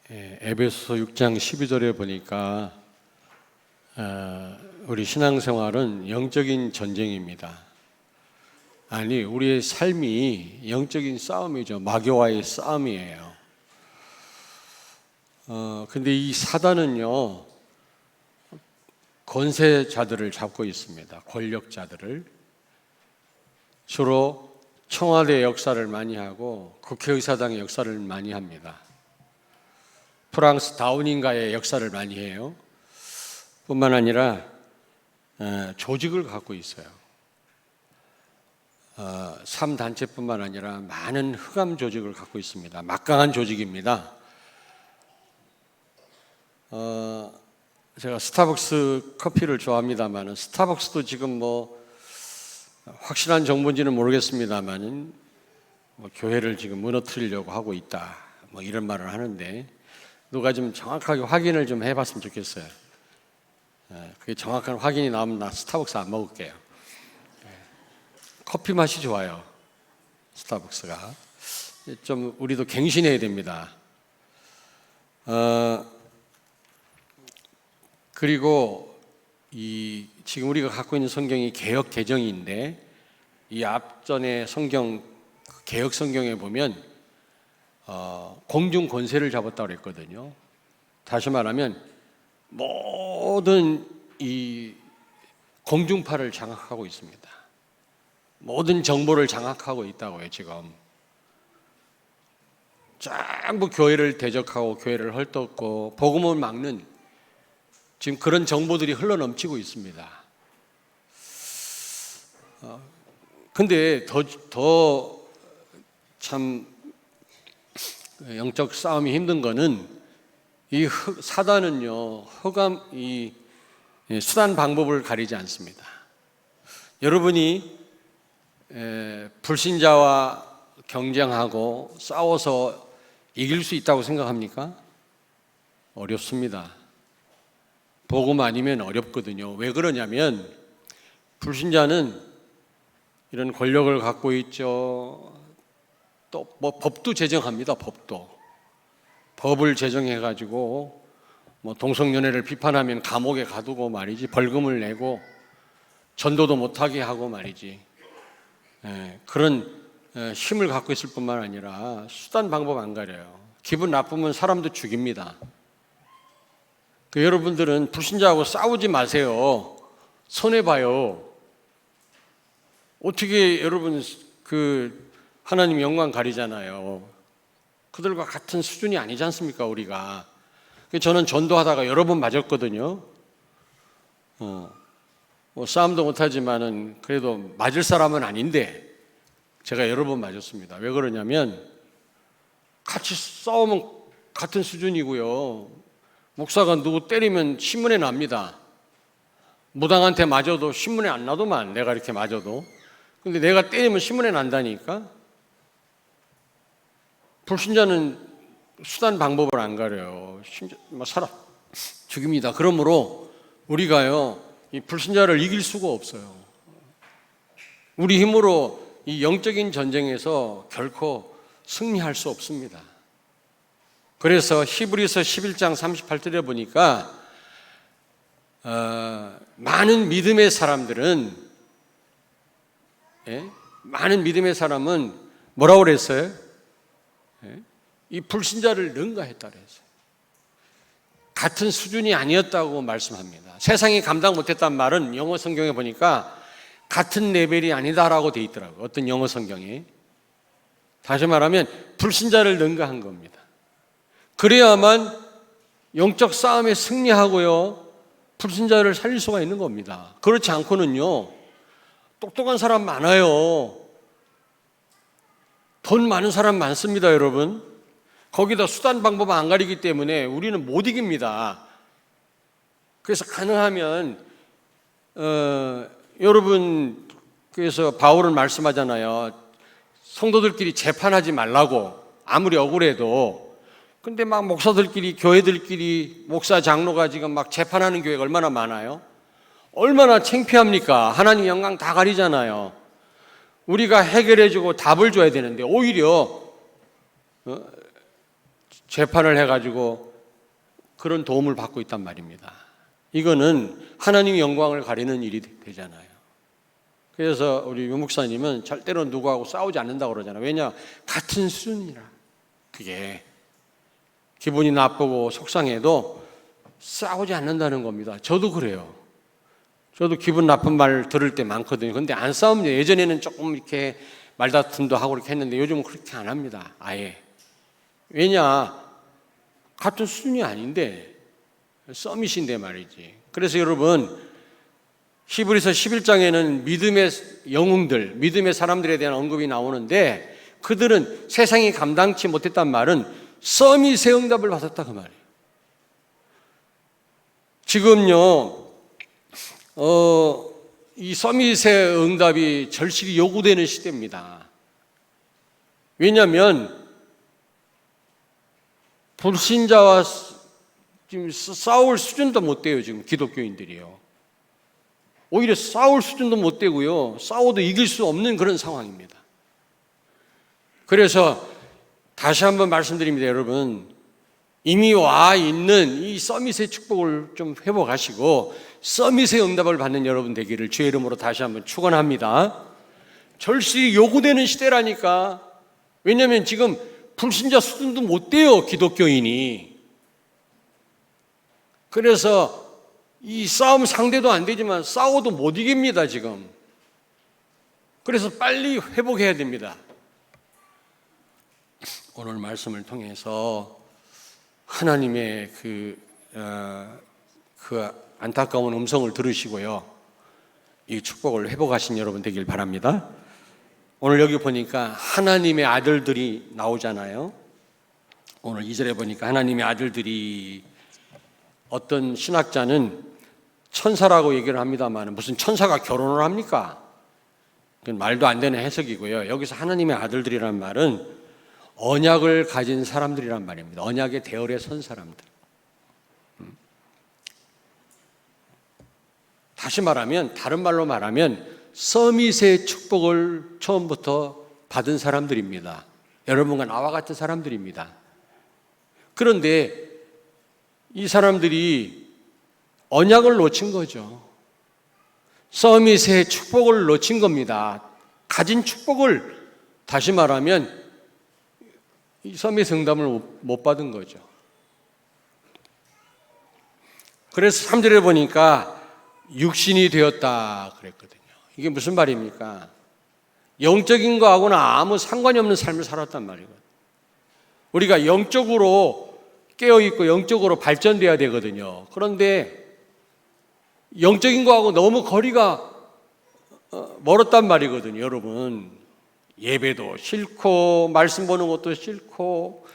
에베소서 6장 12절에 보니까 우리 신앙생활은 영적인 전쟁입니다. 아니, 우리의 삶이 영적인 싸움이죠. 마귀와의 싸움이에요. 근데 이 사단은요, 권세자들을 잡고 있습니다. 권력자들을. 주로 청와대 역사를 많이 하고 국회의사당의 역사를 많이 합니다. 프랑스 다우닝가의 역사를 많이 해요. 뿐만 아니라 조직을 갖고 있어요. 3단체뿐만 아니라 많은 흑암 조직을 갖고 있습니다. 막강한 조직입니다. 제가 스타벅스 커피를 좋아합니다만 스타벅스도 지금 확실한 정보인지는 모르겠습니다만 교회를 지금 무너뜨리려고 하고 있다, 이런 말을 하는데 누가 좀 정확하게 확인을 좀 해봤으면 좋겠어요. 그게 정확한 확인이 나오면 나 스타벅스 안 먹을게요. 커피 맛이 좋아요, 스타벅스가. 좀 우리도 갱신해야 됩니다. 그리고 지금 우리가 갖고 있는 성경이 개역 개정인데, 이 앞전에 성경, 개역 성경에 보면 공중 권세를 잡았다고 그랬거든요. 다시 말하면 모든 이 공중파를 장악하고 있습니다. 모든 정보를 장악하고 있다고요. 지금 전부 교회를 대적하고 교회를 헐뜯고 복음을 막는 지금 그런 정보들이 흘러넘치고 있습니다. 근데 더 참 영적 싸움이 힘든 거는 이 사단은요, 이 수단 방법을 가리지 않습니다. 여러분이 불신자와 경쟁하고 싸워서 이길 수 있다고 생각합니까? 어렵습니다. 복음 아니면 어렵거든요. 왜 그러냐면 불신자는 이런 권력을 갖고 있죠. 또 법도 제정합니다. 법을 제정해가지고 동성연애를 비판하면 감옥에 가두고 말이지, 벌금을 내고 전도도 못하게 하고 말이지. 그런 힘을 갖고 있을 뿐만 아니라 수단 방법 안 가려요. 기분 나쁘면 사람도 죽입니다. 여러분들은 불신자하고 싸우지 마세요. 손해봐요. 어떻게 여러분 하나님 영광 가리잖아요. 그들과 같은 수준이 아니지 않습니까, 우리가. 저는 전도하다가 여러 번 맞았거든요. 싸움도 못하지만은 그래도 맞을 사람은 아닌데 제가 여러 번 맞았습니다. 왜 그러냐면 같이 싸우면 같은 수준이고요. 목사가 누구 때리면 신문에 납니다. 무당한테 맞아도 신문에 안 나도만, 내가 이렇게 맞아도. 근데 내가 때리면 신문에 난다니까. 불신자는 수단 방법을 안 가려요. 사람 죽입니다. 그러므로 우리가요, 이 불신자를 이길 수가 없어요. 우리 힘으로 이 영적인 전쟁에서 결코 승리할 수 없습니다. 그래서 히브리서 11장 38절에 보니까 많은 믿음의 사람은 뭐라고 그랬어요? 이 불신자를 능가했다 그랬어요. 같은 수준이 아니었다고 말씀합니다. 세상이 감당 못했단 말은 영어 성경에 보니까 같은 레벨이 아니다라고 돼 있더라고요. 어떤 영어 성경에. 다시 말하면 불신자를 능가한 겁니다. 그래야만 영적 싸움에 승리하고요, 불신자를 살릴 수가 있는 겁니다. 그렇지 않고는요, 똑똑한 사람 많아요. 돈 많은 사람 많습니다, 여러분. 거기다 수단 방법 안 가리기 때문에 우리는 못 이깁니다. 그래서 가능하면 여러분, 그래서 바울은 말씀하잖아요. 성도들끼리 재판하지 말라고, 아무리 억울해도. 근데 막 목사들끼리, 교회들끼리, 목사, 장로가 지금 막 재판하는 교회가 얼마나 많아요? 얼마나 창피합니까? 하나님 영광 다 가리잖아요. 우리가 해결해주고 답을 줘야 되는데 오히려 재판을 해가지고 그런 도움을 받고 있단 말입니다. 이거는 하나님의 영광을 가리는 일이 되잖아요. 그래서 우리 유 목사님은 절대로 누구하고 싸우지 않는다고 그러잖아요. 왜냐? 같은 수준이라. 그게 기분이 나쁘고 속상해도 싸우지 않는다는 겁니다. 저도 그래요. 저도 기분 나쁜 말 들을 때 많거든요. 근데 안 싸웁니다. 예전에는 조금 이렇게 말다툼도 하고 이렇게 했는데 요즘은 그렇게 안 합니다. 아예. 왜냐? 같은 수준이 아닌데 서밋인데 말이지. 그래서 여러분, 히브리서 11장에는 믿음의 영웅들, 믿음의 사람들에 대한 언급이 나오는데 그들은 세상이 감당치 못했단 말은 서밋의 응답을 받았다 그 말이에요. 지금요, 이 서밋의 응답이 절실히 요구되는 시대입니다. 왜냐하면 불신자와 지금 싸울 수준도 못 돼요. 지금 기독교인들이요. 오히려 싸울 수준도 못 되고요. 싸워도 이길 수 없는 그런 상황입니다. 그래서 다시 한번 말씀드립니다, 여러분. 이미 와 있는 이 서밋의 축복을 좀 회복하시고 서밋의 응답을 받는 여러분 되기를 주의 이름으로 다시 한번 축원합니다. 절실히 요구되는 시대라니까. 왜냐하면 지금 불신자 수준도 못 돼요, 기독교인이. 그래서 이 싸움 상대도 안 되지만 싸워도 못 이깁니다, 지금. 그래서 빨리 회복해야 됩니다. 오늘 말씀을 통해서 하나님의 그 안타까운 음성을 들으시고요. 이 축복을 회복하신 여러분 되길 바랍니다. 오늘 여기 보니까 하나님의 아들들이 나오잖아요. 오늘 2절에 보니까 하나님의 아들들이, 어떤 신학자는 천사라고 얘기를 합니다만 무슨 천사가 결혼을 합니까? 그건 말도 안 되는 해석이고요. 여기서 하나님의 아들들이란 말은 언약을 가진 사람들이란 말입니다. 언약의 대열에 선 사람들. 다시 말하면, 다른 말로 말하면 서밋의 축복을 처음부터 받은 사람들입니다. 여러분과 나와 같은 사람들입니다. 그런데 이 사람들이 언약을 놓친 거죠. 서밋의 축복을 놓친 겁니다. 가진 축복을, 다시 말하면 이 서밋 응답을 못 받은 거죠. 그래서 3절에 보니까 육신이 되었다 그랬거든요. 이게 무슨 말입니까? 영적인 거하고는 아무 상관이 없는 삶을 살았단 말이거든요. 우리가 영적으로 깨어있고 영적으로 발전돼야 되거든요. 그런데 영적인 거하고 너무 거리가 멀었단 말이거든요, 여러분. 예배도 싫고 말씀 보는 것도 싫고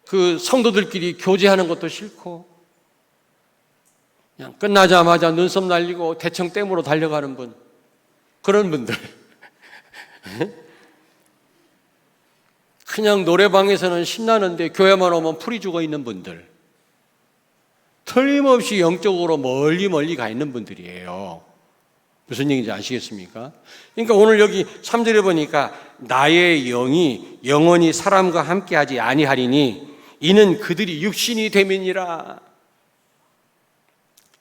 그 성도들끼리 교제하는 것도 싫고 그냥 끝나자마자 눈썹 날리고 대청댐으로 달려가는 분, 그런 분들. 그냥 노래방에서는 신나는데 교회만 오면 풀이 죽어 있는 분들, 틀림없이 영적으로 멀리 가 있는 분들이에요. 무슨 얘기인지 아시겠습니까? 그러니까 오늘 여기 3절에 보니까 나의 영이 영원히 사람과 함께하지 아니하리니 이는 그들이 육신이 됨이니라.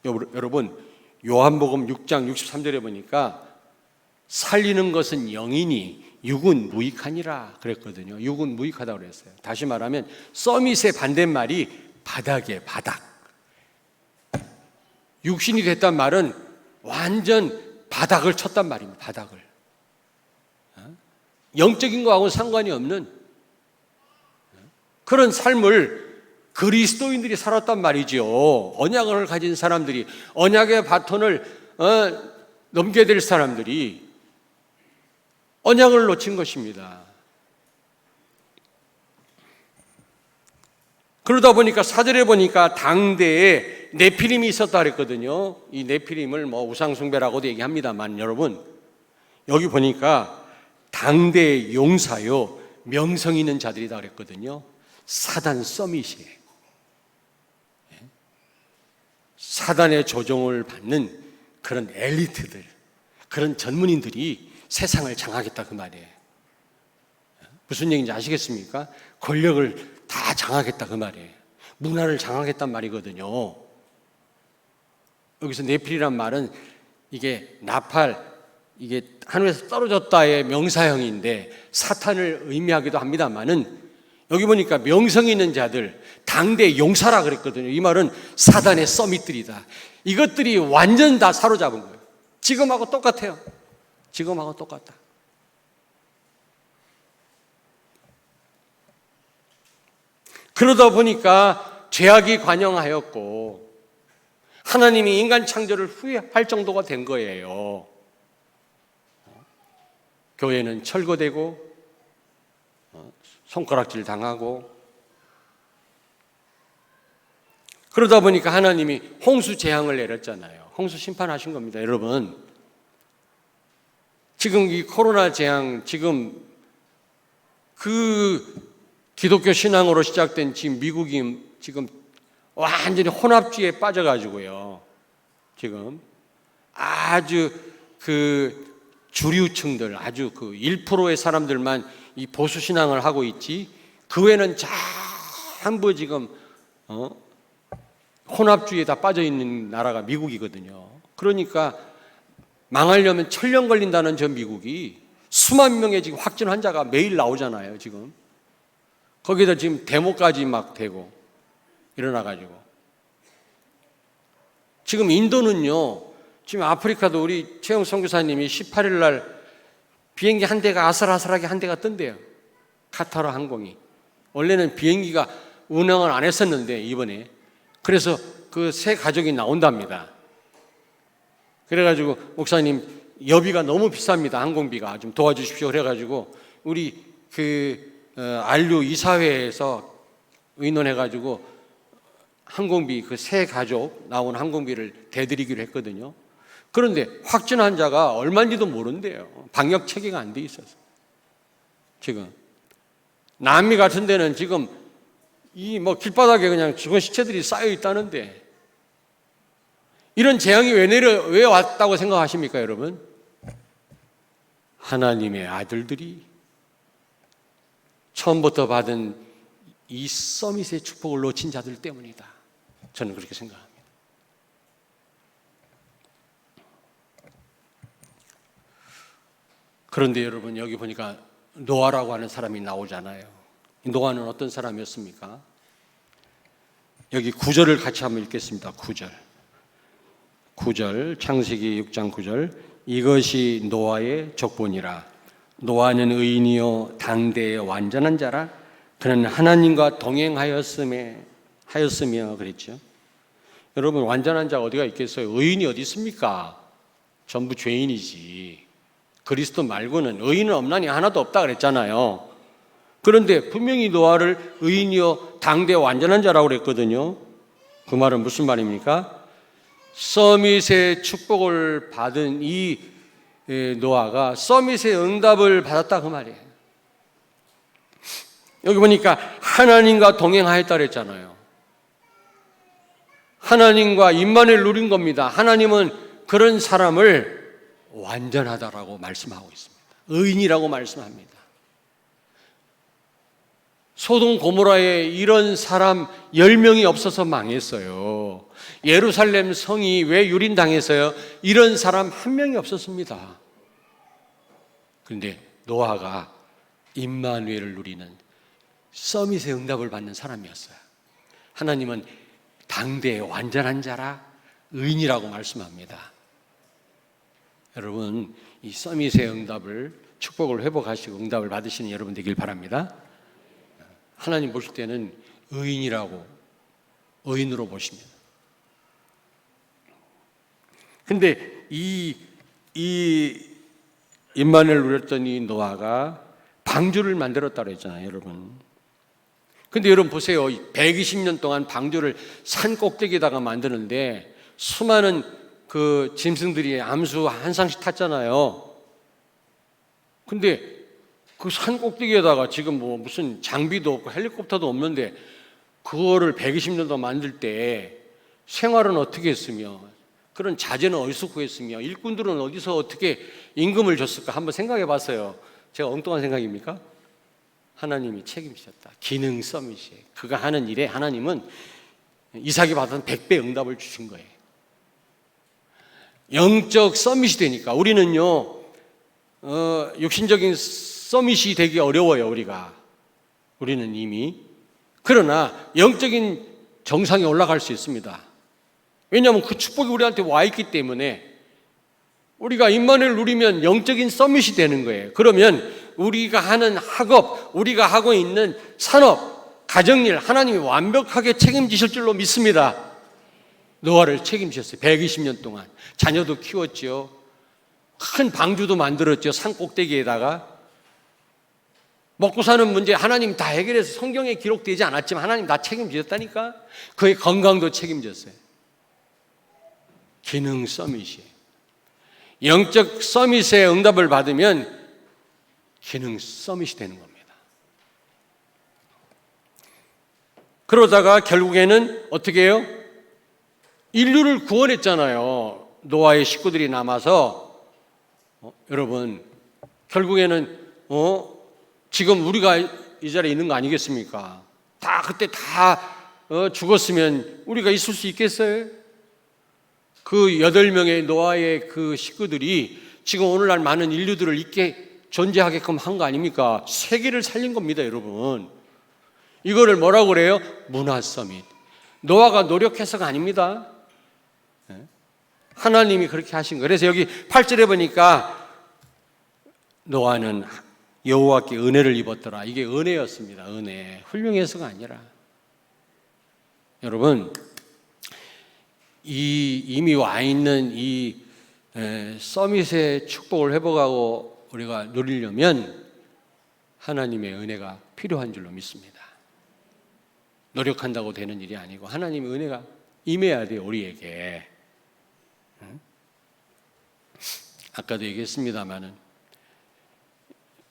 여러분, 요한복음 6장 63절에 보니까 살리는 것은 영이니 육은 무익하니라 그랬거든요. 육은 무익하다고 그랬어요. 다시 말하면 서밋의 반대말이 바닥이에요, 바닥. 육신이 됐단 말은 완전 바닥을 쳤단 말입니다. 바닥을. 영적인 거하고는 상관이 없는 그런 삶을 그리스도인들이 살았단 말이죠. 언약을 가진 사람들이, 언약의 바톤을 넘겨야 될 사람들이 언약을 놓친 것입니다. 그러다 보니까 4절에 보니까 당대에 네피림이 있었다 그랬거든요. 이 네피림을 우상숭배라고도 얘기합니다만, 여러분 여기 보니까 당대의 용사요 명성 있는 자들이다 그랬거든요. 사단 서밋이에요. 사단의 조종을 받는 그런 엘리트들, 그런 전문인들이 세상을 장악했다 그 말이에요. 무슨 얘기인지 아시겠습니까? 권력을 다 장악했다 그 말이에요. 문화를 장악했단 말이거든요. 여기서 네필이란 말은 이게 나팔, 이게 하늘에서 떨어졌다의 명사형인데 사탄을 의미하기도 합니다만은 여기 보니까 명성 있는 자들, 당대 용사라 그랬거든요. 이 말은 사단의 서밋들이다. 이것들이 완전 다 사로잡은 거예요. 지금하고 똑같아요. 지금하고 똑같다. 그러다 보니까 죄악이 관영하였고 하나님이 인간 창조를 후회할 정도가 된 거예요. 교회는 철거되고 손가락질 당하고 그러다 보니까 하나님이 홍수 재앙을 내렸잖아요. 홍수 심판하신 겁니다. 여러분, 지금 이 코로나 재앙, 지금 그 기독교 신앙으로 시작된 지금 미국이 지금 완전히 혼합주의에 빠져가지고요. 지금 아주 그 주류층들, 아주 그 1%의 사람들만 이 보수 신앙을 하고 있지, 그 외에는 전부 지금 혼합주의에 다 빠져 있는 나라가 미국이거든요. 그러니까 망하려면 천년 걸린다는 저 미국이 수만 명의 지금 확진 환자가 매일 나오잖아요. 지금 거기다 지금 데모까지 막 되고 일어나가지고 지금 인도는요, 지금 아프리카도 우리 최영 선교사님이 18일 날 비행기 한 대가 아슬아슬하게 한 대가 뜬대요. 카타르 항공이. 원래는 비행기가 운항을 안 했었는데 이번에 그래서 그 세 가족이 나온답니다. 그래가지고 목사님 여비가 너무 비쌉니다. 항공비가 좀 도와주십시오. 그래가지고 우리 안류 이사회에서 의논해가지고 항공비 그 세 가족 나온 항공비를 대드리기로 했거든요. 그런데 확진 환자가 얼마인지도 모른대요. 방역 체계가 안 돼 있어서. 지금 남미 같은 데는 지금 이 뭐 길바닥에 그냥 죽은 시체들이 쌓여 있다는데 이런 재앙이 왜 왔다고 생각하십니까, 여러분? 하나님의 아들들이 처음부터 받은 이 서밋의 축복을 놓친 자들 때문이다. 저는 그렇게 생각합니다. 그런데 여러분, 여기 보니까 노아라고 하는 사람이 나오잖아요. 노아는 어떤 사람이었습니까? 여기 9절을 같이 한번 읽겠습니다. 9절 창세기 6장 9절. 이것이 노아의 족보니라. 노아는 의인이요 당대의 완전한 자라. 그는 하나님과 동행하였으며 그랬죠. 여러분, 완전한 자가 어디가 있겠어요? 의인이 어디 있습니까? 전부 죄인이지. 그리스도 말고는 의인은 없나니 하나도 없다 그랬잖아요. 그런데 분명히 노아를 의인이요 당대 완전한 자라고 그랬거든요. 그 말은 무슨 말입니까? 서밋의 축복을 받은 이 노아가 서밋의 응답을 받았다 그 말이에요. 여기 보니까 하나님과 동행하였다 그랬잖아요. 하나님과 임만을 누린 겁니다. 하나님은 그런 사람을 완전하다라고 말씀하고 있습니다. 의인이라고 말씀합니다. 소돔 고모라에 이런 사람 10명이 없어서 망했어요. 예루살렘 성이 왜 유린당했어요? 이런 사람 한 명이 없었습니다. 그런데 노아가 임마누엘을 누리는 서밋의 응답을 받는 사람이었어요. 하나님은 당대의 완전한 자라 의인이라고 말씀합니다. 여러분, 이 서밋의 응답을, 축복을 회복하시고 응답을 받으시는 여러분 되길 바랍니다. 하나님 보실 때는 의인으로 보십니다. 근데 이 임만을 누렸던 이 노아가 방주를 만들었다고 했잖아요, 여러분. 근데 여러분 보세요. 120년 동안 방주를 산 꼭대기에다가 만드는데 수많은 그 짐승들이 암수 한 쌍씩 탔잖아요. 근데 그 산 꼭대기에다가 지금 뭐 무슨 장비도 없고 헬리콥터도 없는데 그거를 120년 동안 만들 때 생활은 어떻게 했으며 그런 자재는 어디서 구했으며 일꾼들은 어디서 어떻게 임금을 줬을까 한번 생각해 봤어요. 제가 엉뚱한 생각입니까? 하나님이 책임지셨다. 기능 서밋이에요. 그가 하는 일에 하나님은 이삭이 받은 100배 응답을 주신 거예요. 영적 서밋이 되니까 우리는요, 육신적인 서밋이 되기 어려워요. 우리는 이미. 그러나 영적인 정상에 올라갈 수 있습니다. 왜냐하면 그 축복이 우리한테 와 있기 때문에 우리가 임마누엘을 누리면 영적인 서밋이 되는 거예요. 그러면 우리가 하는 학업, 우리가 하고 있는 산업, 가정일 하나님이 완벽하게 책임지실 줄로 믿습니다. 노아를 책임지셨어요. 120년 동안. 자녀도 키웠죠. 큰 방주도 만들었죠. 산 꼭대기에다가. 먹고 사는 문제 하나님 다 해결해서 성경에 기록되지 않았지만 하나님 다 책임지셨다니까. 그의 건강도 책임졌어요. 기능 서밋이에요. 영적 서밋의 응답을 받으면 기능 서밋이 되는 겁니다. 그러다가 결국에는 어떻게 해요? 인류를 구원했잖아요. 노아의 식구들이 남아서. 여러분, 결국에는 지금 우리가 이 자리에 있는 거 아니겠습니까? 그때 죽었으면 우리가 있을 수 있겠어요? 그 8명의 노아의 그 식구들이 지금 오늘날 많은 인류들을 있게 존재하게끔 한 거 아닙니까? 세계를 살린 겁니다, 여러분. 이거를 뭐라고 그래요? 문화 서밋. 노아가 노력해서가 아닙니다. 하나님이 그렇게 하신 거예요. 그래서 여기 8절에 보니까 노아는 여호와께 은혜를 입었더라. 이게 은혜였습니다. 은혜. 훌륭해서가 아니라. 여러분, 이미 와 있는 이 서밋의 축복을 회복하고 우리가 누리려면 하나님의 은혜가 필요한 줄로 믿습니다. 노력한다고 되는 일이 아니고 하나님의 은혜가 임해야 돼요, 우리에게. 아까도 얘기했습니다마는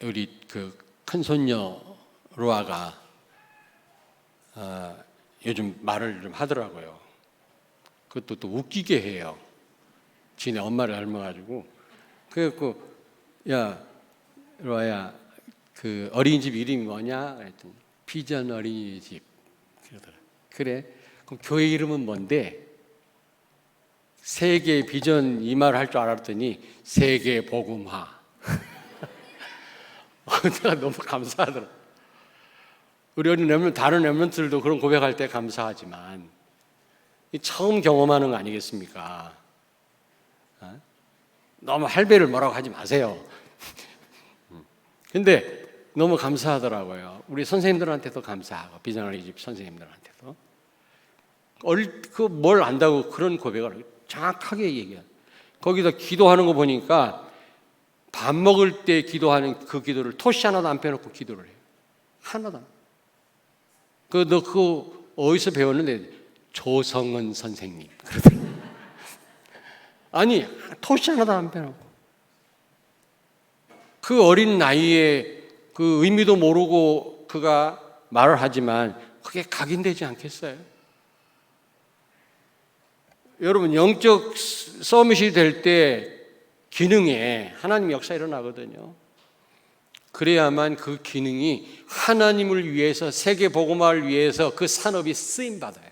우리 그 큰손녀 로아가 요즘 말을 좀 하더라고요. 그것도 또 웃기게 해요. 지네 엄마를 닮아가지고. 그래갖고, 야, 로아야, 그 어린이집 이름이 뭐냐? 그랬더니, 비전 어린이집. 그러더라. 그래? 그럼 교회 이름은 뭔데? 세계 비전 이 말을 할 줄 알았더니, 세계 복음화. 내가 너무 감사하더라. 우리 어린 렘넌트, 다른 렘넌트들도 그런 고백할 때 감사하지만, 처음 경험하는 거 아니겠습니까? 너무 할배를 뭐라고 하지 마세요. 근데 너무 감사하더라고요. 우리 선생님들한테도 감사하고 비전어린이 집 선생님들한테도 뭘 안다고 그런 고백을 정확하게 얘기해요. 거기서 기도하는 거 보니까 밥 먹을 때 기도하는 그 기도를 토시 하나도 안 빼놓고 기도를 해요. 하나도. 너 그거 어디서 배웠는데? 조성은 선생님. 아니, 토시 하나도 안 빼놓고. 그 어린 나이에 그 의미도 모르고 그가 말을 하지만 그게 각인되지 않겠어요? 여러분, 영적 서밋이 될 때 기능에 하나님 역사 일어나거든요. 그래야만 그 기능이 하나님을 위해서, 세계 복음화를 위해서 그 산업이 쓰임 받아요.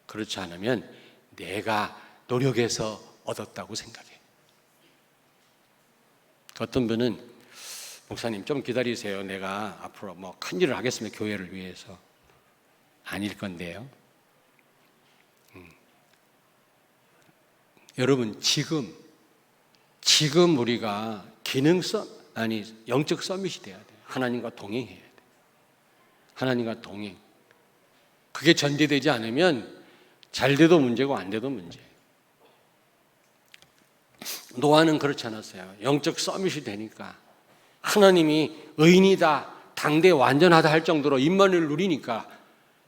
그렇지 않으면 내가 노력해서 얻었다고 생각해. 어떤 분은 목사님 좀 기다리세요. 내가 앞으로 뭐 큰 일을 하겠습니다. 교회를 위해서. 아닐 건데요. 여러분, 지금 우리가 영적 서밋이 돼야 돼요. 하나님과 동행해야 돼요. 하나님과 동행. 그게 전제되지 않으면 잘 돼도 문제고 안 돼도 문제예요. 노아는 그렇지 않았어요. 영적 서밋이 되니까 하나님이 의인이다, 당대 완전하다 할 정도로 임마누엘을 누리니까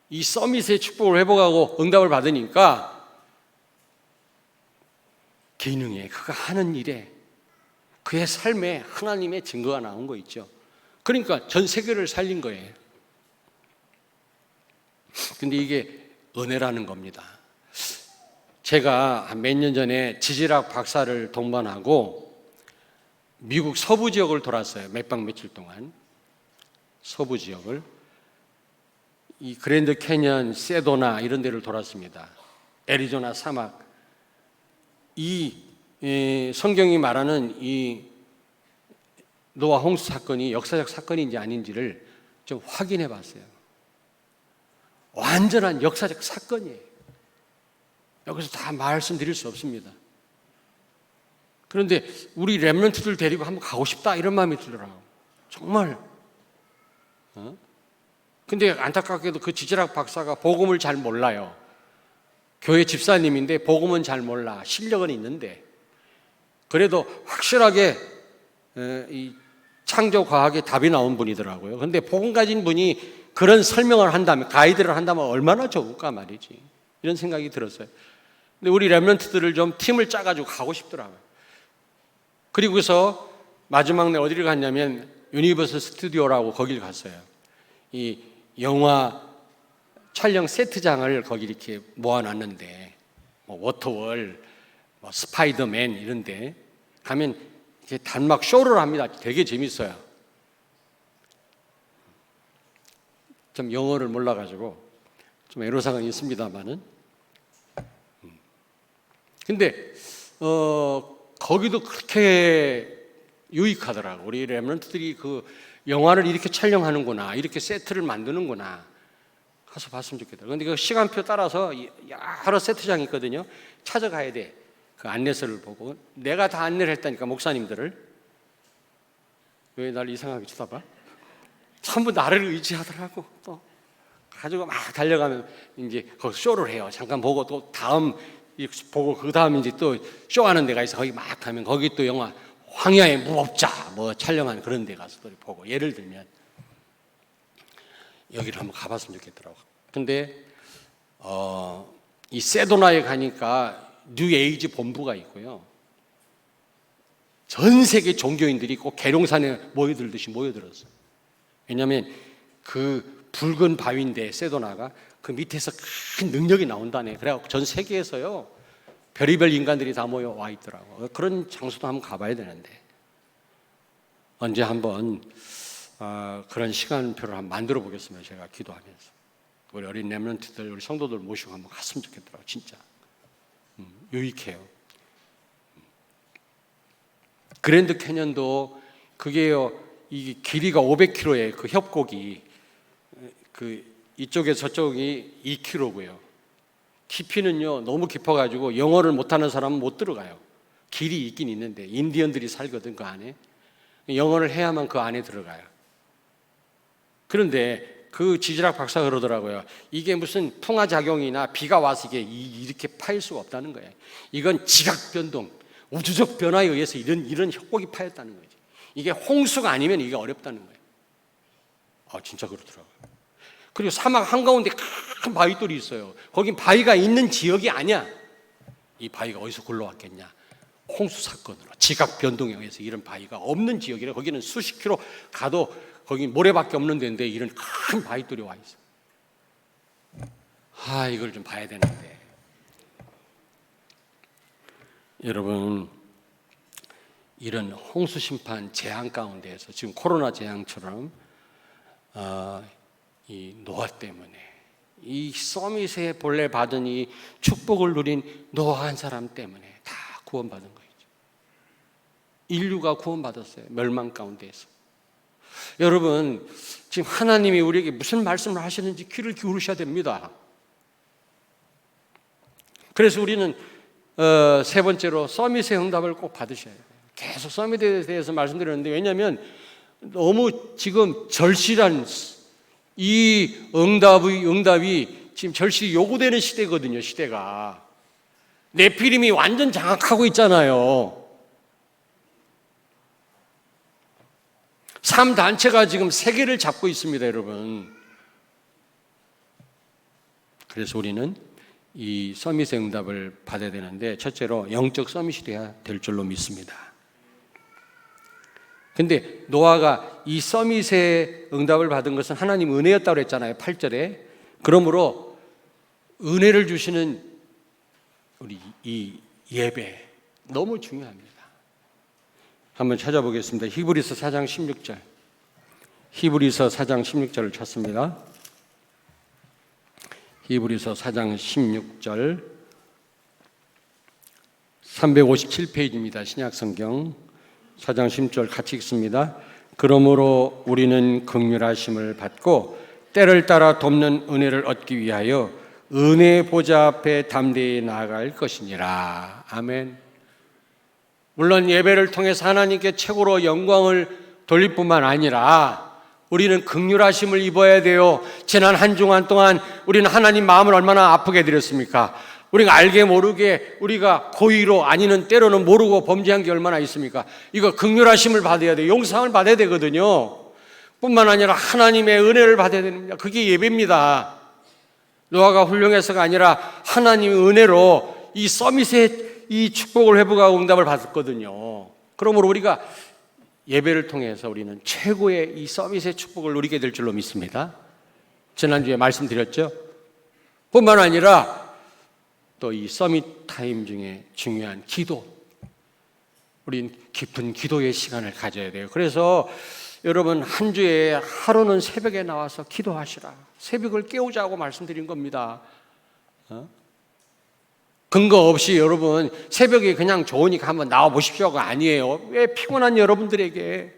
이 서밋의 축복을 회복하고 응답을 받으니까 기능에, 그가 하는 일에, 그의 삶에 하나님의 증거가 나온 거 있죠. 그러니까 전 세계를 살린 거예요. 근데 이게 은혜라는 겁니다. 제가 몇 년 전에 지질학 박사를 동반하고 미국 서부 지역을 돌았어요. 몇 박 며칠 동안. 서부 지역을, 이 그랜드 캐년, 세도나 이런 데를 돌았습니다. 애리조나 사막. 이 성경이 말하는 이 노아 홍수 사건이 역사적 사건인지 아닌지를 좀 확인해 봤어요. 완전한 역사적 사건이에요. 여기서 다 말씀드릴 수 없습니다. 그런데 우리 렘넌트들 데리고 한번 가고 싶다 이런 마음이 들더라고요. 정말. 근데 안타깝게도 그 지질학 박사가 복음을 잘 몰라요. 교회 집사님인데 복음은 잘 몰라. 실력은 있는데. 그래도 확실하게 이 창조과학의 답이 나온 분이더라고요. 근데 복음 가진 분이 그런 설명을 한다면, 가이드를 한다면 얼마나 좋을까 말이지. 이런 생각이 들었어요. 근데 우리 렘넌트들을 좀 팀을 짜가지고 가고 싶더라고요. 그리고서 마지막 날 어디를 갔냐면 유니버설 스튜디오라고 거길 갔어요. 이 영화 촬영 세트장을 거기 이렇게 모아놨는데, 뭐 워터월, 뭐 스파이더맨 이런데 가면 이렇게 단막 쇼를 합니다. 되게 재밌어요. 좀 영어를 몰라가지고 좀 애로사항이 있습니다만은. 근데 거기도 그렇게 유익하더라고. 우리 렘넌트들이 그 영화를 이렇게 촬영하는구나, 이렇게 세트를 만드는구나, 가서 봤으면 좋겠다. 그런데 그 시간표 따라서 여러 세트장이 있거든요. 찾아가야 돼. 그 안내서를 보고. 내가 다 안내를 했다니까, 목사님들을. 왜 날 이상하게 쳐다봐? 전부 나를 의지하더라고. 또 가지고 막 달려가면 이제 거기 쇼를 해요. 잠깐 보고 또 다음 보고 그 다음 이제 또 쇼하는 데가 있어. 거기 막 가면 거기 또 영화 황야의 무법자 뭐 촬영한 그런 데 가서 또 보고. 예를 들면 여기를 한번 가봤으면 좋겠더라고. 근데 이 세도나에 가니까 뉴에이지 본부가 있고요. 전 세계 종교인들이 꼭 계룡산에 모여들듯이 모여들었어요. 왜냐하면 그 붉은 바위인데 세도나가 그 밑에서 큰 능력이 나온다네. 그래갖고 전 세계에서요 별의별 인간들이 다 모여 와 있더라고. 그런 장소도 한번 가봐야 되는데 언제 한번 그런 시간표를 한번 만들어 보겠습니다. 제가 기도하면서 우리 어린 렘넌트들, 우리 성도들 모시고 한번 갔으면 좋겠더라고. 진짜 유익해요. 그랜드 캐년도 그게요, 이 길이가 500km에 그 협곡이 그 이쪽에서 저쪽이 2km고요. 깊이는요 너무 깊어가지고 영어를 못하는 사람은 못 들어가요. 길이 있긴 있는데 인디언들이 살거든 그 안에. 영어를 해야만 그 안에 들어가요. 그런데 그 지질학 박사가 그러더라고요. 이게 무슨 풍화작용이나 비가 와서 이게 이렇게 파일 수가 없다는 거예요. 이건 지각변동, 우주적 변화에 의해서 이런 협곡이 파였다는 거지. 이게 홍수가 아니면 이게 어렵다는 거예요. 진짜 그렇더라고요. 그리고 사막 한가운데 큰 바위돌이 있어요. 거긴 바위가 있는 지역이 아니야. 이 바위가 어디서 굴러왔겠냐? 홍수 사건으로, 지각 변동에 의해서 이런 바위가 없는 지역이라. 거기는 수십 킬로 가도 거기 모래밖에 없는 데인데 이런 큰 바위돌이 와 있어. 이걸 좀 봐야 되는데. 여러분, 이런 홍수 심판 재앙 가운데에서 지금 코로나 재앙처럼 이 노아 때문에 이 서밋에 본래 받은 이 축복을 누린 노아 한 사람 때문에 다 구원받은 거죠. 인류가 구원받았어요. 멸망 가운데에서. 여러분, 지금 하나님이 우리에게 무슨 말씀을 하시는지 귀를 기울이셔야 됩니다. 그래서 우리는 세 번째로 서밋의 응답을 꼭 받으셔야 돼요. 계속 서밋에 대해서 말씀드렸는데, 왜냐하면 너무 지금 절실한 이 응답이 지금 절실히 요구되는 시대거든요. 시대가 네피림이 완전 장악하고 있잖아요. 3단체가 지금 세계를 잡고 있습니다, 여러분. 그래서 우리는 이 서밋의 응답을 받아야 되는데, 첫째로 영적 서밋이 돼야 될 줄로 믿습니다. 근데 노아가 이 서밋의 응답을 받은 것은 하나님 은혜였다고 했잖아요. 8절에. 그러므로 은혜를 주시는 우리 이 예배 너무 중요합니다. 한번 찾아보겠습니다. 히브리서 4장 16절. 히브리서 4장 16절을 찾습니다. 히브리서 4장 16절 357페이지입니다. 신약성경 4장 16절 같이 읽습니다. 그러므로 우리는 긍휼하심을 받고 때를 따라 돕는 은혜를 얻기 위하여 은혜의 보좌 앞에 담대히 나아갈 것이니라. 아멘. 물론 예배를 통해서 하나님께 최고로 영광을 돌릴 뿐만 아니라 우리는 긍휼하심을 입어야 돼요. 지난 한 주간 동안 우리는 하나님 마음을 얼마나 아프게 드렸습니까? 우리가 알게 모르게 우리가 고의로 아니는 때로는 모르고 범죄한 게 얼마나 있습니까? 이거 긍휼하심을 받아야 돼요. 용서함을 받아야 되거든요. 뿐만 아니라 하나님의 은혜를 받아야 됩니다. 그게 예배입니다. 노아가 훌륭해서가 아니라 하나님의 은혜로 이 서밋의 이 축복을 회복하고 응답을 받았거든요. 그러므로 우리가 예배를 통해서 우리는 최고의 이 서밋의 축복을 누리게 될 줄로 믿습니다. 지난주에 말씀드렸죠. 뿐만 아니라 또 이 서밋 타임 중에 중요한 기도, 우린 깊은 기도의 시간을 가져야 돼요. 그래서 여러분 한 주에 하루는 새벽에 나와서 기도하시라. 새벽을 깨우자고 말씀드린 겁니다. 근거 없이 여러분 새벽에 그냥 좋으니까 한번 나와 보십시오가 아니에요. 왜 피곤한 여러분들에게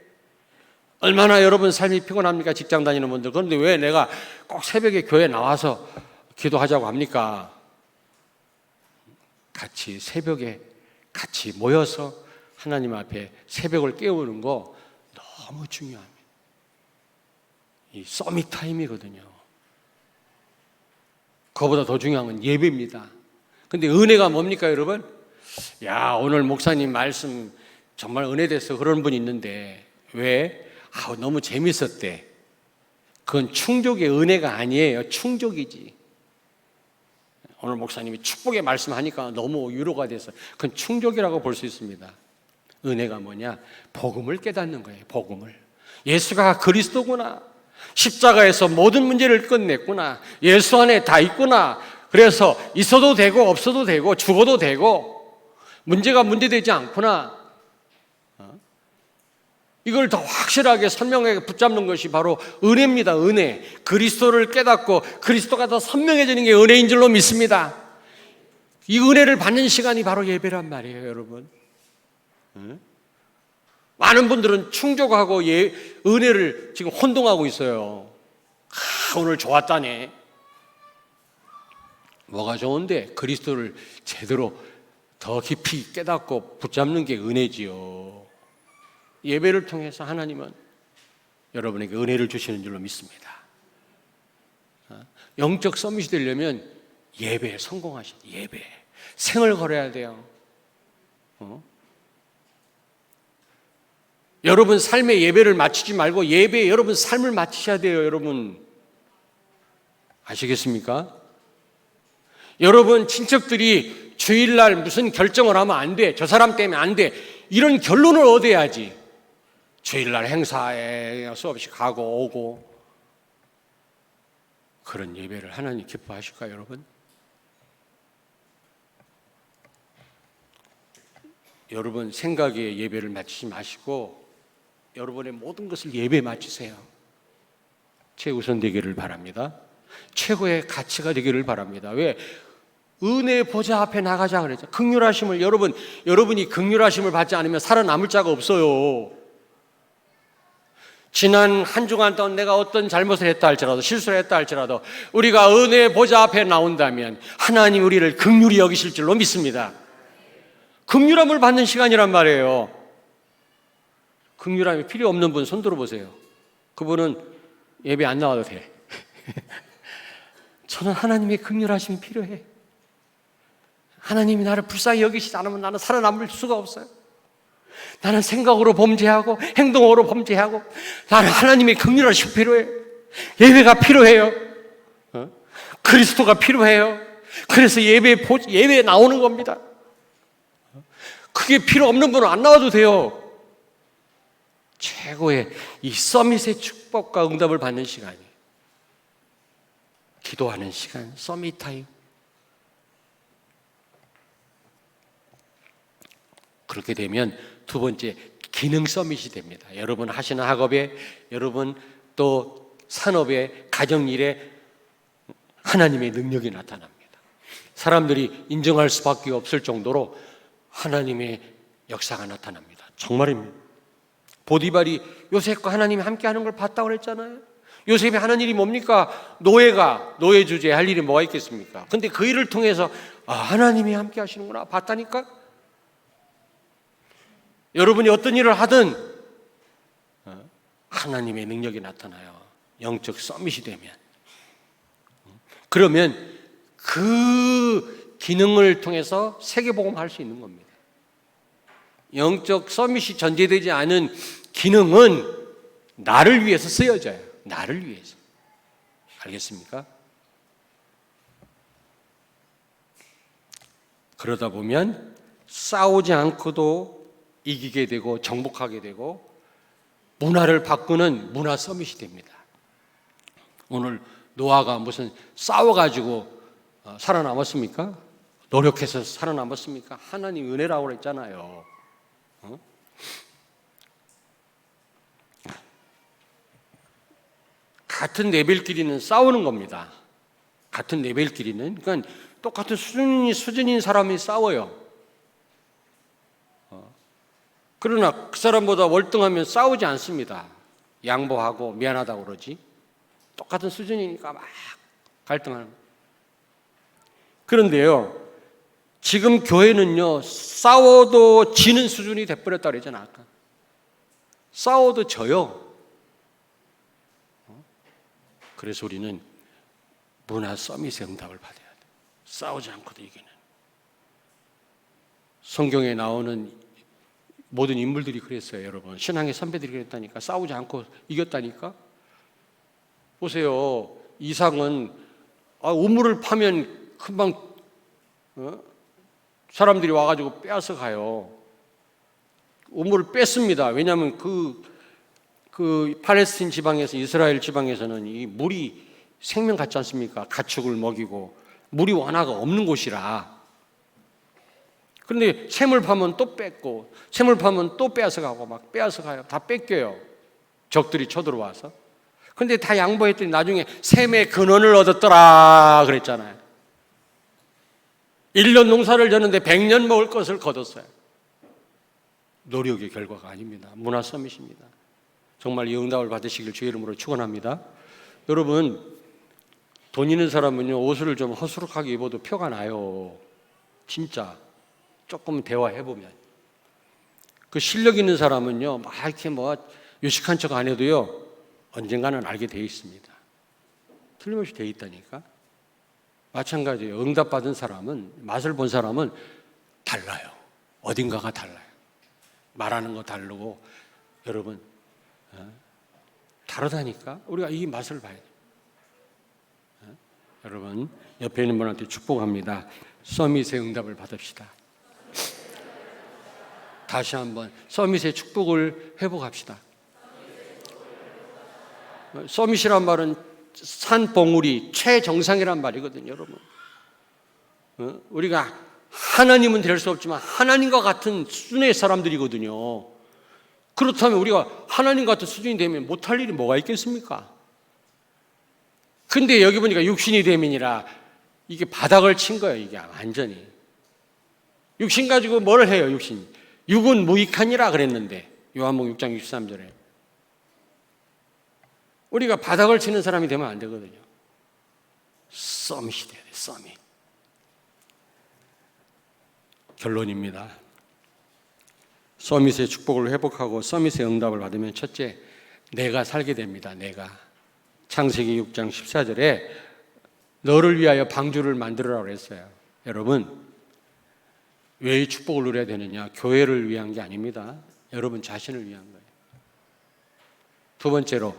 얼마나 여러분 삶이 피곤합니까? 직장 다니는 분들. 그런데 왜 내가 꼭 새벽에 교회 나와서 기도하자고 합니까? 같이 새벽에 같이 모여서 하나님 앞에 새벽을 깨우는 거 너무 중요합니다. 이 서밋 타임이거든요. 그거보다 더 중요한 건 예배입니다. 근데 은혜가 뭡니까, 여러분? 야, 오늘 목사님 말씀 정말 은혜돼서 그런 분이 있는데 왜? 너무 재밌었대. 그건 충족의 은혜가 아니에요. 충족이지. 오늘 목사님이 축복의 말씀하니까 너무 위로가 돼서 그건 충족이라고 볼 수 있습니다. 은혜가 뭐냐? 복음을 깨닫는 거예요. 복음을. 예수가 그리스도구나. 십자가에서 모든 문제를 끝냈구나. 예수 안에 다 있구나. 그래서 있어도 되고 없어도 되고 죽어도 되고 문제가 문제되지 않구나. 이걸 더 확실하게 선명하게 붙잡는 것이 바로 은혜입니다. 은혜. 그리스도를 깨닫고 그리스도가 더 선명해지는 게 은혜인 줄로 믿습니다. 이 은혜를 받는 시간이 바로 예배란 말이에요, 여러분. 많은 분들은 충족하고 은혜를 지금 혼동하고 있어요. 오늘 좋았다네. 뭐가 좋은데? 그리스도를 제대로 더 깊이 깨닫고 붙잡는 게 은혜지요. 예배를 통해서 하나님은 여러분에게 은혜를 주시는 줄로 믿습니다. 영적 서밋이 되려면 예배에 성공하셔야 돼요. 예배. 생을 걸어야 돼요. 여러분 삶의 예배를 마치지 말고 예배에 여러분 삶을 마치셔야 돼요, 여러분. 아시겠습니까? 여러분 친척들이 주일날 무슨 결정을 하면 안 돼. 저 사람 때문에 안 돼. 이런 결론을 얻어야지. 주일날 행사에 수없이 가고 오고. 그런 예배를 하나님 기뻐하실까요, 여러분? 여러분 생각에 예배를 마치지 마시고 여러분의 모든 것을 예배에 마치세요. 최우선 되기를 바랍니다. 최고의 가치가 되기를 바랍니다. 왜? 은혜의 보좌 앞에 나가자 그랬죠. 긍휼하심을 여러분이 긍휼하심을 받지 않으면 살아남을 자가 없어요. 지난 한 주간 동안 내가 어떤 잘못을 했다 할지라도 실수를 했다 할지라도 우리가 은혜의 보좌 앞에 나온다면 하나님 우리를 긍휼히 여기실 줄로 믿습니다. 긍휼함을 받는 시간이란 말이에요. 긍휼함이 필요 없는 분 손 들어보세요. 그분은 예배 안 나와도 돼. 저는 하나님의 긍휼하심이 필요해. 하나님이 나를 불쌍히 여기시지 않으면 나는 살아남을 수가 없어요. 나는 생각으로 범죄하고 행동으로 범죄하고 나는 하나님의 긍휼하심이 필요해. 예배가 필요해요. 그리스도가 필요해요. 그래서 예배에 나오는 겁니다. 그게 필요 없는 분은 안 나와도 돼요. 최고의 이 서밋의 축복과 응답을 받는 시간이 기도하는 시간, 서밋 타임. 그렇게 되면 두 번째 기능 서밋이 됩니다. 여러분 하시는 학업에, 여러분 또 산업에, 가정일에 하나님의 능력이 나타납니다. 사람들이 인정할 수밖에 없을 정도로 하나님의 역사가 나타납니다. 정말입니다. 보디발이 요셉과 하나님이 함께하는 걸 봤다고 그랬잖아요. 요셉이 하는 일이 뭡니까? 노예 주제에 할 일이 뭐가 있겠습니까? 근데 그 일을 통해서 하나님이 함께 하시는구나 봤다니까. 여러분이 어떤 일을 하든 하나님의 능력이 나타나요. 영적 서밋이 되면. 그러면 그 기능을 통해서 세계복음할 수 있는 겁니다. 영적 서밋이 전제되지 않은 기능은 나를 위해서 쓰여져요. 나를 위해서. 알겠습니까? 그러다 보면 싸우지 않고도 이기게 되고 정복하게 되고 문화를 바꾸는 문화 서밋이 됩니다. 오늘 노아가 무슨 싸워가지고 살아남았습니까? 노력해서 살아남았습니까? 하나님 은혜라고 그랬잖아요. 같은 레벨끼리는 싸우는 겁니다. 같은 레벨끼리는. 그러니까 똑같은 수준인 사람이 싸워요. 그러나 그 사람보다 월등하면 싸우지 않습니다. 양보하고 미안하다고 그러지. 똑같은 수준이니까 막 갈등하는. 그런데요, 지금 교회는요, 싸워도 지는 수준이 돼버렸다고 그랬잖아, 아까. 싸워도 져요. 그래서 우리는 문화 서밋의 응답을 받아야 돼. 싸우지 않고도 이기는. 성경에 나오는 모든 인물들이 그랬어요, 여러분. 신앙의 선배들이 그랬다니까. 싸우지 않고 이겼다니까. 보세요. 이삭은 우물을 파면 금방 사람들이 와가지고 빼앗아 가요. 우물을 뺐습니다. 왜냐하면 그 팔레스틴 지방에서, 이스라엘 지방에서는 이 물이 생명 같지 않습니까? 가축을 먹이고 물이 원화가 없는 곳이라. 그런데 샘을 파면 또 뺏고, 샘을 파면 또 빼앗아 가고, 막 빼앗아 가요. 다 뺏겨요. 적들이 쳐들어와서. 근데 다 양보했더니 나중에 샘의 근원을 얻었더라 그랬잖아요. 1년 농사를 졌는데 100년 먹을 것을 거뒀어요. 노력의 결과가 아닙니다. 문화 서밋입니다. 정말 이 응답을 받으시길 주의 이름으로 축원합니다. 여러분, 돈 있는 사람은요, 옷을 좀 허술하게 입어도 표가 나요. 진짜 조금 대화해보면. 그 실력 있는 사람은요, 막 이렇게 유식한 척 안 해도요, 언젠가는 알게 돼 있습니다. 틀림없이 돼 있다니까. 마찬가지예요. 응답받은 사람은, 맛을 본 사람은 달라요. 어딘가가 달라요. 말하는 거 다르고. 여러분, 다르다니까. 우리가 이 맛을 봐야 돼요. 여러분, 옆에 있는 분한테 축복합니다. 서밋의 응답을 받읍시다. 다시 한번 서밋의 축복을 회복합시다. 서밋이란 말은 산 봉우리, 최정상이란 말이거든요, 여러분. 우리가 하나님은 될 수 없지만 하나님과 같은 수준의 사람들이거든요. 그렇다면 우리가 하나님 같은 수준이 되면 못할 일이 뭐가 있겠습니까? 근데 여기 보니까 육신이 되면이라 이게 바닥을 친 거예요, 이게 완전히. 육신 가지고 뭘 해요, 육신? 육은 무익하니라 그랬는데, 요한복음 6장 63절에. 우리가 바닥을 치는 사람이 되면 안 되거든요. 서밋이 돼야 돼, 서밋. 결론입니다. 서밋의 축복을 회복하고 서밋의 응답을 받으면 첫째, 내가 살게 됩니다. 내가. 창세기 6장 14절에 너를 위하여 방주를 만들어라고 했어요. 여러분, 왜 이 축복을 누려야 되느냐? 교회를 위한 게 아닙니다. 여러분 자신을 위한 거예요. 두 번째로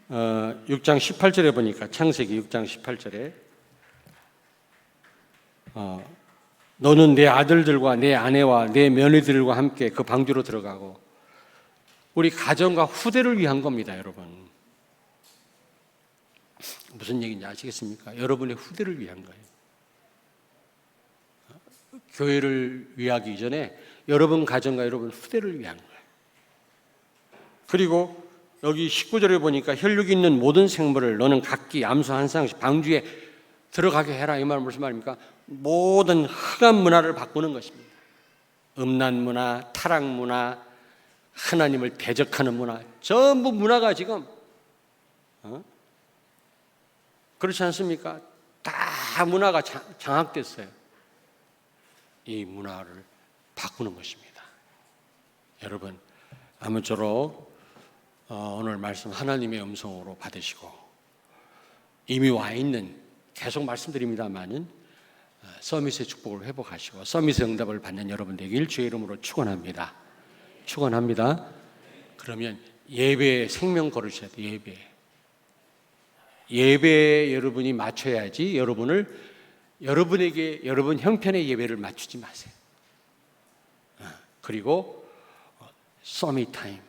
6장 18절에 보니까, 창세기 6장 18절에 너는 내 아들들과 내 아내와 내 며느리들과 함께 그 방주로 들어가고. 우리 가정과 후대를 위한 겁니다, 여러분. 무슨 얘기인지 아시겠습니까? 여러분의 후대를 위한 거예요. 교회를 위하기 이전에 여러분 가정과 여러분 후대를 위한 거예요. 그리고 여기 19절에 보니까 혈육이 있는 모든 생물을 너는 각기 암소 한 쌍씩 방주에 들어가게 해라. 이 말은 무슨 말입니까? 모든 흑암 문화를 바꾸는 것입니다. 음란 문화, 타락 문화, 하나님을 대적하는 문화, 전부 문화가 지금 그렇지 않습니까? 다 문화가 장악됐어요. 이 문화를 바꾸는 것입니다. 여러분, 아무쪼록 오늘 말씀 하나님의 음성으로 받으시고, 이미 와 있는, 계속 말씀드립니다마는 서밋의 축복을 회복하시고 서밋의 응답을 받는 여러분 되길 주의 이름으로 축원합니다. 축원합니다. 그러면 예배에 생명 걸으셔야 돼요. 예배에 여러분이 맞춰야지 여러분에게 여러분 형편의 예배를 맞추지 마세요. 그리고 서밋 타임,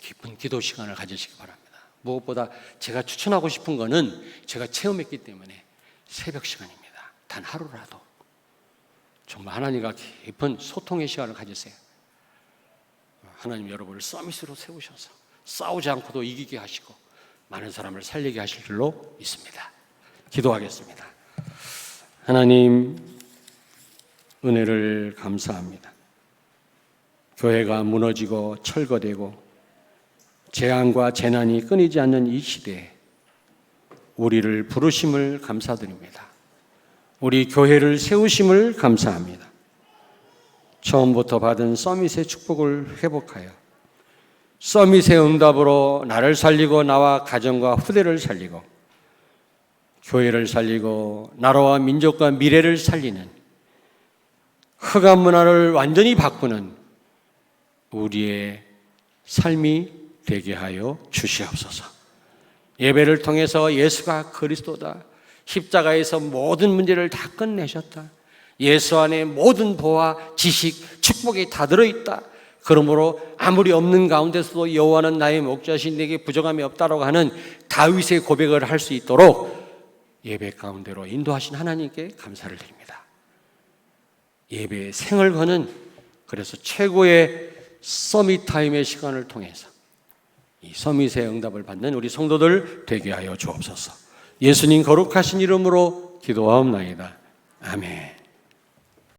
깊은 기도 시간을 가지시기 바랍니다. 무엇보다 제가 추천하고 싶은 거는 제가 체험했기 때문에 새벽 시간입니다. 단 하루라도 정말 하나님과 깊은 소통의 시간을 가지세요. 하나님 여러분을 서밋으로 세우셔서 싸우지 않고도 이기게 하시고 많은 사람을 살리게 하실 줄로 믿습니다. 기도하겠습니다. 하나님, 은혜를 감사합니다. 교회가 무너지고 철거되고 재앙과 재난이 끊이지 않는 이 시대에 우리를 부르심을 감사드립니다. 우리 교회를 세우심을 감사합니다. 처음부터 받은 서밋의 축복을 회복하여 서밋의 응답으로 나를 살리고 나와 가정과 후대를 살리고 교회를 살리고 나라와 민족과 미래를 살리는 흑암 문화를 완전히 바꾸는 우리의 삶이 되게 하여 주시옵소서. 예배를 통해서 예수가 그리스도다, 십자가에서 모든 문제를 다 끝내셨다, 예수 안에 모든 보화, 지식, 축복이 다 들어있다, 그러므로 아무리 없는 가운데서도 여호와는 나의 목자신 내게 부족함이 없다라고 하는 다윗의 고백을 할 수 있도록 예배 가운데로 인도하신 하나님께 감사를 드립니다. 예배에 생을 거는, 그래서 최고의 서밋 타임의 시간을 통해서 이 서밋의 응답을 받는 우리 성도들 되게 하여 주옵소서. 예수님 거룩하신 이름으로 기도하옵나이다. 아멘.